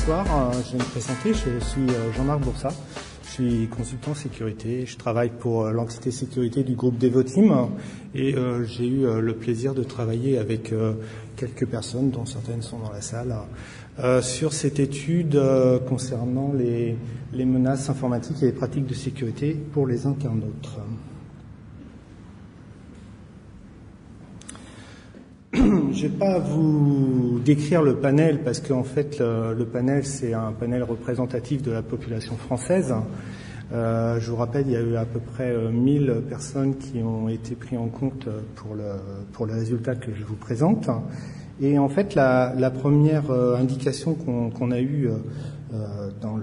bonsoir, je vais me présenter, je suis Jean-Marc Boursat, je suis consultant sécurité, je travaille pour l'entité sécurité du groupe Devoteam et j'ai eu le plaisir de travailler avec quelques personnes, dont certaines sont dans la salle, sur cette étude concernant les menaces informatiques et les pratiques de sécurité pour les internautes. Je ne vais pas vous décrire le panel parce qu'en fait le panel c'est un panel représentatif de la population française. Je vous rappelle, il y a eu à peu près 1000 personnes qui ont été prises en compte pour le résultat que je vous présente. Et en fait la première indication qu'on a eue dans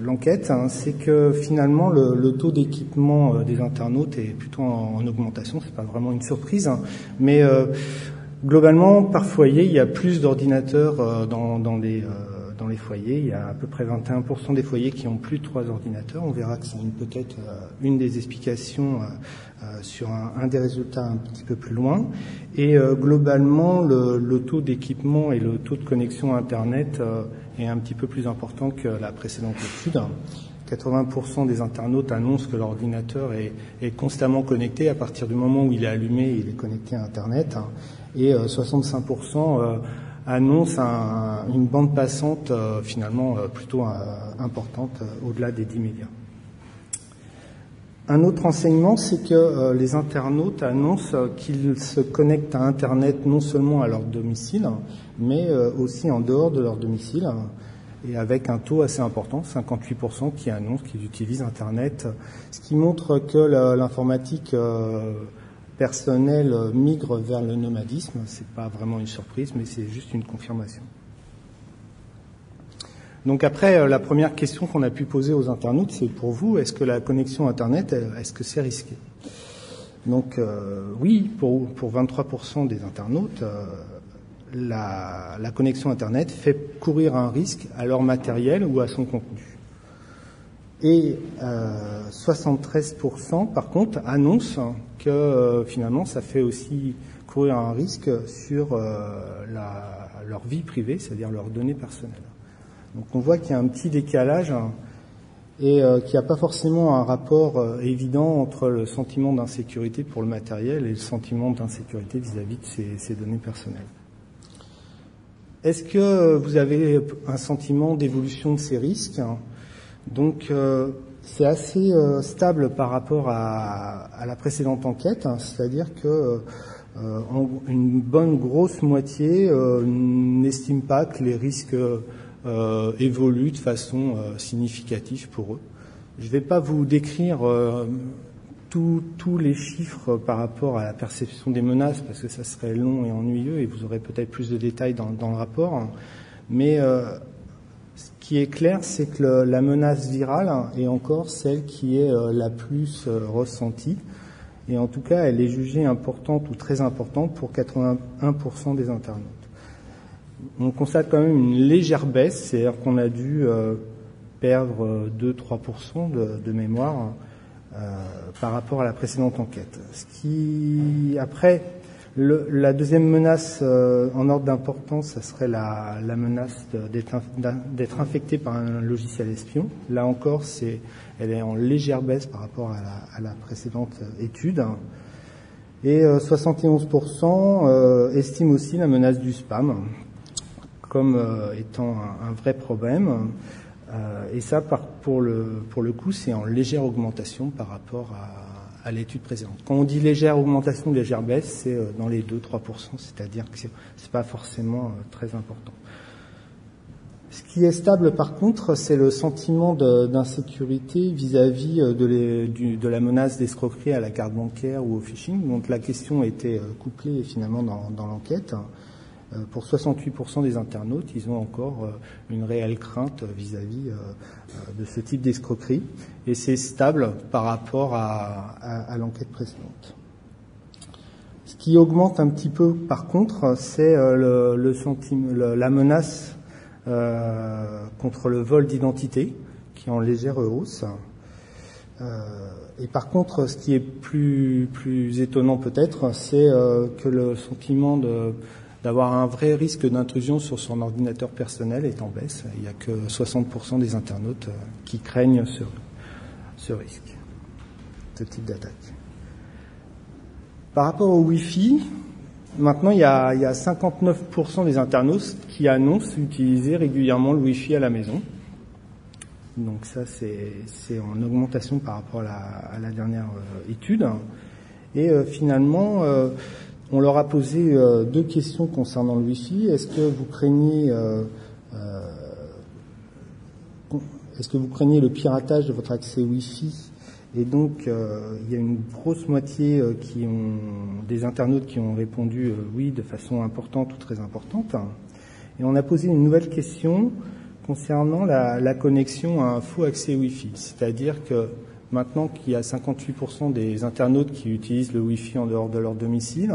l'enquête, c'est que finalement le taux d'équipement des internautes est plutôt en augmentation. C'est pas vraiment une surprise, mais globalement, par foyer, il y a plus d'ordinateurs dans les foyers. Il y a à peu près 21% des foyers qui ont plus de 3 ordinateurs. On verra que c'est peut-être une des explications sur un des résultats un petit peu plus loin. Et globalement, le taux d'équipement et le taux de connexion Internet est un petit peu plus important que la précédente étude. 80% des internautes annoncent que leur ordinateur est constamment connecté. À partir du moment où il est allumé, il est connecté à Internet. Et 65% annoncent une bande passante finalement plutôt importante au-delà des 10 mégas. Un autre enseignement, c'est que les internautes annoncent qu'ils se connectent à Internet non seulement à leur domicile, mais aussi en dehors de leur domicile, et avec un taux assez important, 58% qui annoncent qu'ils utilisent Internet, ce qui montre que l'informatique personnelle migre vers le nomadisme. C'est pas vraiment une surprise, mais c'est juste une confirmation. Donc après, la première question qu'on a pu poser aux internautes, c'est pour vous, est-ce que la connexion Internet, est-ce que c'est risqué? Donc oui, pour 23% des internautes, la connexion Internet fait courir un risque à leur matériel ou à son contenu. Et 73% par contre annoncent que finalement ça fait aussi courir un risque sur leur vie privée, c'est-à-dire leurs données personnelles. Donc on voit qu'il y a un petit décalage et qu'il n'y a pas forcément un rapport évident entre le sentiment d'insécurité pour le matériel et le sentiment d'insécurité vis-à-vis de ces données personnelles. Est-ce que vous avez un sentiment d'évolution de ces risques? Donc c'est assez stable par rapport à la précédente enquête, c'est-à-dire que une bonne grosse moitié n'estime pas que les risques évoluent de façon significative pour eux. Je ne vais pas vous décrire tous les chiffres par rapport à la perception des menaces, parce que ça serait long et ennuyeux, et vous aurez peut-être plus de détails dans le rapport. Mais ce qui est clair, c'est que la menace virale est encore celle qui est la plus ressentie. Et en tout cas, elle est jugée importante ou très importante pour 81% des internautes. On constate quand même une légère baisse, c'est-à-dire qu'on a dû perdre 2-3% de mémoire par rapport à la précédente enquête. Après, la deuxième menace en ordre d'importance, ça serait la menace d'être infecté par un logiciel espion. Là encore, elle est en légère baisse par rapport à la précédente étude. Et 71% estiment aussi la menace du spam comme étant un vrai problème. Et ça, pour le coup, c'est en légère augmentation par rapport à l'étude précédente. Quand on dit légère augmentation, légère baisse, c'est dans les 2-3%, c'est-à-dire que c'est pas forcément très important. Ce qui est stable, par contre, c'est le sentiment d'insécurité vis-à-vis de la menace d'escroquerie à la carte bancaire ou au phishing. Donc la question était couplée finalement dans l'enquête. Pour 68% des internautes, ils ont encore une réelle crainte vis-à-vis de ce type d'escroquerie, et c'est stable par rapport à l'enquête précédente. Ce qui augmente un petit peu, par contre, c'est la menace contre le vol d'identité, qui est en légère hausse. Et par contre, ce qui est plus étonnant peut-être, c'est que le sentiment d'avoir un vrai risque d'intrusion sur son ordinateur personnel est en baisse. Il n'y a que 60% des internautes qui craignent ce risque, ce type d'attaque. Par rapport au Wi-Fi, maintenant il y a 59% des internautes qui annoncent utiliser régulièrement le Wi-Fi à la maison. Donc ça c'est en augmentation par rapport à la dernière étude. Et finalement, on leur a posé 2 questions concernant le Wi-Fi. Est-ce que vous craignez le piratage de votre accès Wi-Fi? Et donc, il y a une grosse moitié des internautes qui ont répondu oui de façon importante ou très importante. Et on a posé une nouvelle question concernant la connexion à un faux accès Wi-Fi. C'est-à-dire que maintenant qu'il y a 58% des internautes qui utilisent le Wi-Fi en dehors de leur domicile,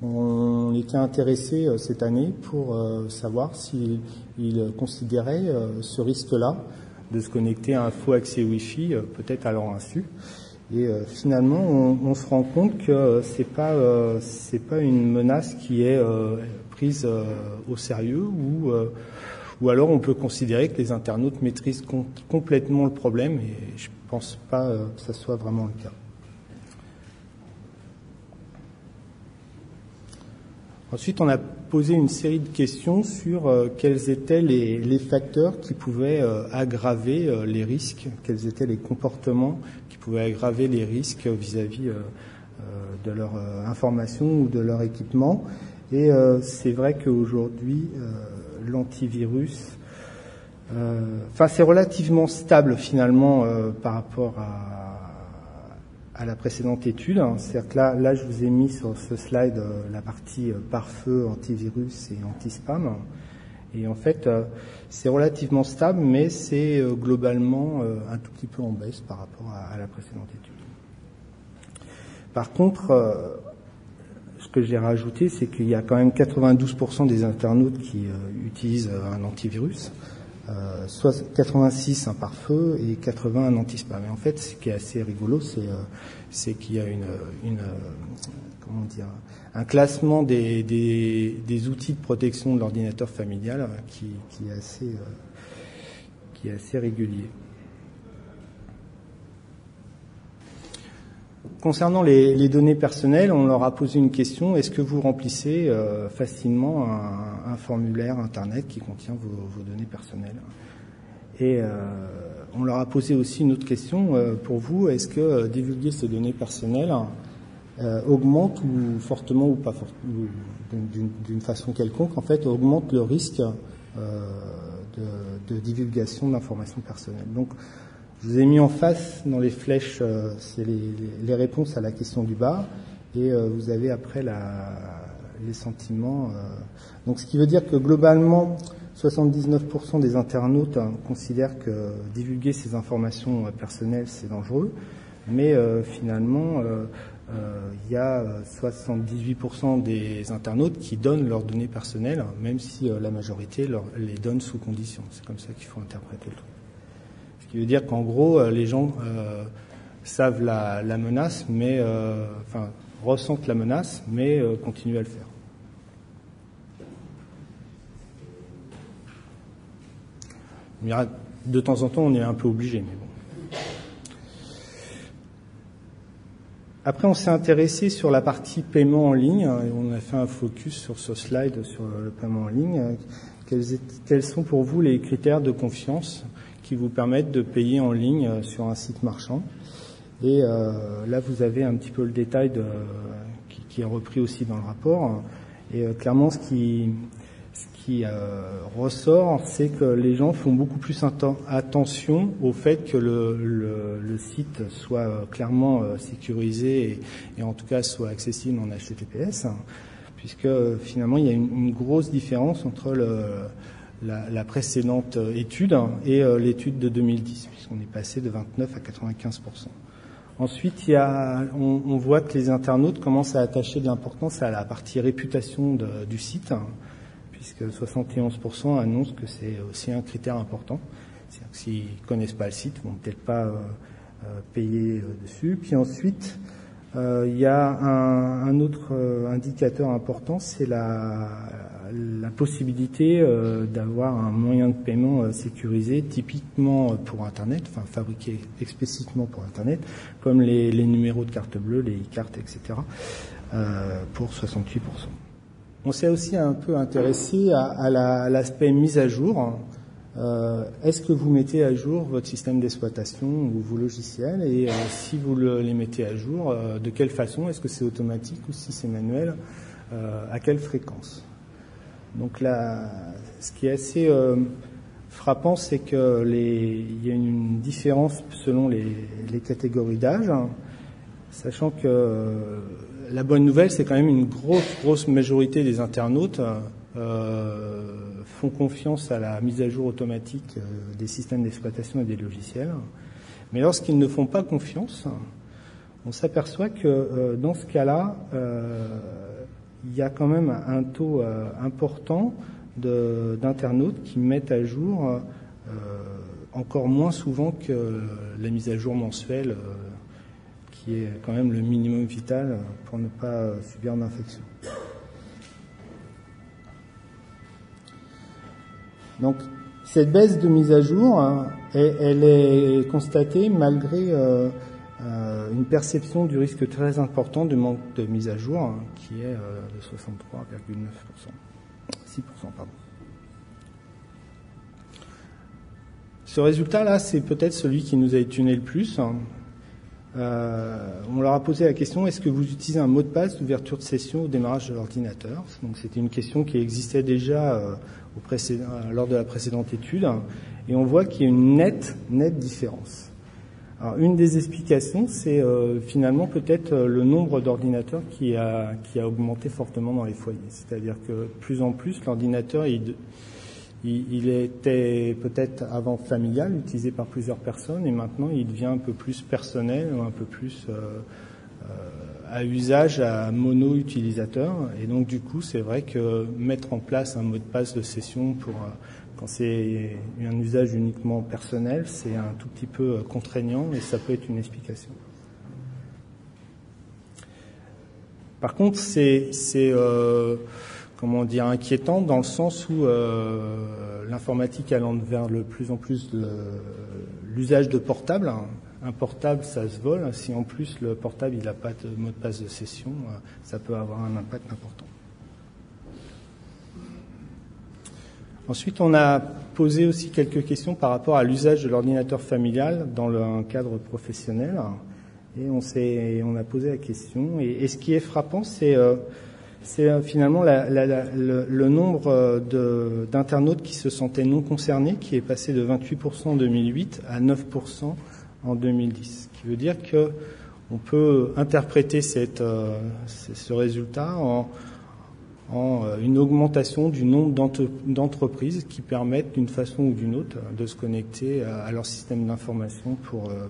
on était intéressé cette année pour savoir s'ils considéraient ce risque-là de se connecter à un faux accès Wi-Fi, peut-être à leur insu. Et finalement, on se rend compte que c'est pas une menace qui est prise au sérieux, ou alors on peut considérer que les internautes maîtrisent complètement le problème, et je pense pas que ça soit vraiment le cas. Ensuite, on a posé une série de questions sur quels étaient les facteurs qui pouvaient aggraver les risques, quels étaient les comportements qui pouvaient aggraver les risques vis-à-vis de leur information ou de leur équipement. Et c'est vrai qu'aujourd'hui, l'antivirus, c'est relativement stable finalement par rapport à la précédente étude. C'est-à-dire que là, je vous ai mis sur ce slide la partie pare-feu, antivirus et anti-spam. Et en fait, c'est relativement stable, mais c'est globalement un tout petit peu en baisse par rapport à la précédente étude. Par contre, ce que j'ai rajouté, c'est qu'il y a quand même 92% des internautes qui utilisent un antivirus, soit 86 un pare-feu et 80 un anti-spam. Et en fait, ce qui est assez rigolo, c'est qu'il y a un classement des outils de protection de l'ordinateur familial qui est assez régulier. Concernant les données personnelles, on leur a posé une question: est-ce que vous remplissez facilement un formulaire Internet qui contient vos données personnelles? Et on leur a posé aussi une autre question pour vous: est-ce que divulguer ces données personnelles augmente, ou fortement ou pas d'une façon quelconque, en fait, augmente le risque de divulgation d'informations personnelles? Donc, je vous ai mis en face dans les flèches, c'est les réponses à la question du bas, et vous avez après les sentiments. Donc, ce qui veut dire que globalement, 79% des internautes considèrent que divulguer ces informations personnelles, c'est dangereux, mais finalement, il y a 78% des internautes qui donnent leurs données personnelles, même si la majorité les donne sous condition. C'est comme ça qu'il faut interpréter le truc. Ce qui veut dire qu'en gros, les gens savent la menace, mais ressentent la menace, mais continuent à le faire. De temps en temps, on est un peu obligé, mais bon. Après, on s'est intéressé sur la partie paiement en ligne, et on a fait un focus sur ce slide sur le paiement en ligne. Quels sont pour vous les critères de confiance qui vous permettent de payer en ligne sur un site marchand? Et là, vous avez un petit peu le détail qui est repris aussi dans le rapport. Et clairement, ce qui ressort, c'est que les gens font beaucoup plus attention au fait que le site soit clairement sécurisé et en tout cas soit accessible en HTTPS, puisque finalement, il y a une grosse différence entre la précédente étude et l'étude de 2010, puisqu'on est passé de 29 à 95%. Ensuite, on voit que les internautes commencent à attacher de l'importance à la partie réputation du site, puisque 71% annoncent que c'est aussi un critère important. C'est-à-dire que s'ils connaissent pas le site, ils vont peut-être pas payer dessus. Puis ensuite, Il y a un autre indicateur important, c'est la possibilité d'avoir un moyen de paiement sécurisé, typiquement pour Internet, enfin fabriqué explicitement pour Internet, comme les numéros de carte bleue, les e-cartes, etc., pour 68%. On s'est aussi un peu intéressé à l'aspect mise à jour. Est-ce que vous mettez à jour votre système d'exploitation ou vos logiciels, et si vous les mettez à jour, de quelle façon? Est-ce que c'est automatique ou si c'est manuel? À quelle fréquence? Donc là, ce qui est assez frappant, c'est que il y a une différence selon les catégories d'âge, sachant que la bonne nouvelle, c'est quand même une grosse majorité des internautes font confiance à la mise à jour automatique des systèmes d'exploitation et des logiciels. Mais lorsqu'ils ne font pas confiance, on s'aperçoit que dans ce cas-là, il y a quand même un taux important d'internautes qui mettent à jour encore moins souvent que la mise à jour mensuelle, qui est quand même le minimum vital pour ne pas subir d'infection. Donc, cette baisse de mise à jour, elle est constatée malgré une perception du risque très important de manque de mise à jour, qui est de 63,9%. 6%, pardon. Ce résultat-là, c'est peut-être celui qui nous a étonné le plus. On leur a posé la question, est-ce que vous utilisez un mot de passe d'ouverture de session au démarrage de l'ordinateur? Donc c'était une question qui existait déjà lors de la précédente étude, et on voit qu'il y a une nette différence. Alors, une des explications, c'est finalement peut-être le nombre d'ordinateurs qui a augmenté fortement dans les foyers. C'est-à-dire que de plus en plus, l'ordinateur, il était peut-être avant familial, utilisé par plusieurs personnes, et maintenant il devient un peu plus personnel, ou un peu plus à usage, à mono-utilisateur. Et donc du coup, c'est vrai que mettre en place un mot de passe de session quand c'est un usage uniquement personnel, c'est un tout petit peu contraignant, et ça peut être une explication. Par contre, c'est inquiétant dans le sens où l'informatique allant vers de plus en plus l'usage de portables. Un portable, ça se vole. Si en plus le portable il n'a pas de mot de passe de session, ça peut avoir un impact important. Ensuite, on a posé aussi quelques questions par rapport à l'usage de l'ordinateur familial dans un cadre professionnel. Et on a posé la question. Et ce qui est frappant, c'est finalement le nombre d'internautes qui se sentaient non concernés, qui est passé de 28% en 2008 à 9% en 2010. Ce qui veut dire qu'on peut interpréter ce résultat en une augmentation du nombre d'entreprises qui permettent d'une façon ou d'une autre de se connecter à leur système d'information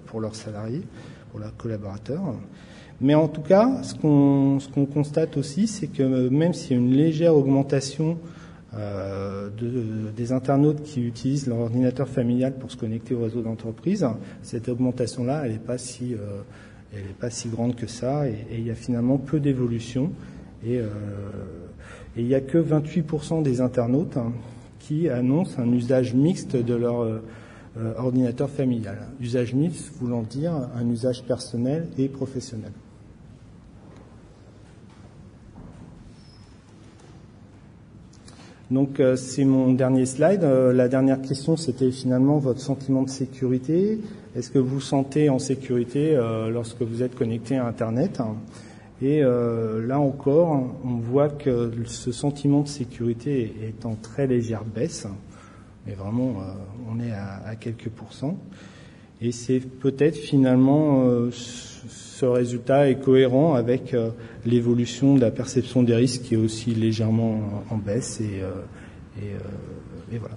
pour leurs salariés, pour leurs collaborateurs. Mais en tout cas, ce qu'on constate aussi, c'est que même s'il y a une légère augmentation des internautes qui utilisent leur ordinateur familial pour se connecter au réseau d'entreprise, cette augmentation-là, elle n'est pas si grande que ça, et il y a finalement peu d'évolution. Et il n'y a que 28% des internautes qui annoncent un usage mixte de leur ordinateur familial. Usage mixte voulant dire un usage personnel et professionnel. Donc c'est mon dernier slide. La dernière question, c'était finalement votre sentiment de sécurité. Est-ce que vous vous sentez en sécurité lorsque vous êtes connecté à Internet ? Et là encore, on voit que ce sentiment de sécurité est en très légère baisse. Mais vraiment, on est à quelques pourcents. Et c'est peut-être finalement ce résultat est cohérent avec l'évolution de la perception des risques qui est aussi légèrement en baisse. Et voilà.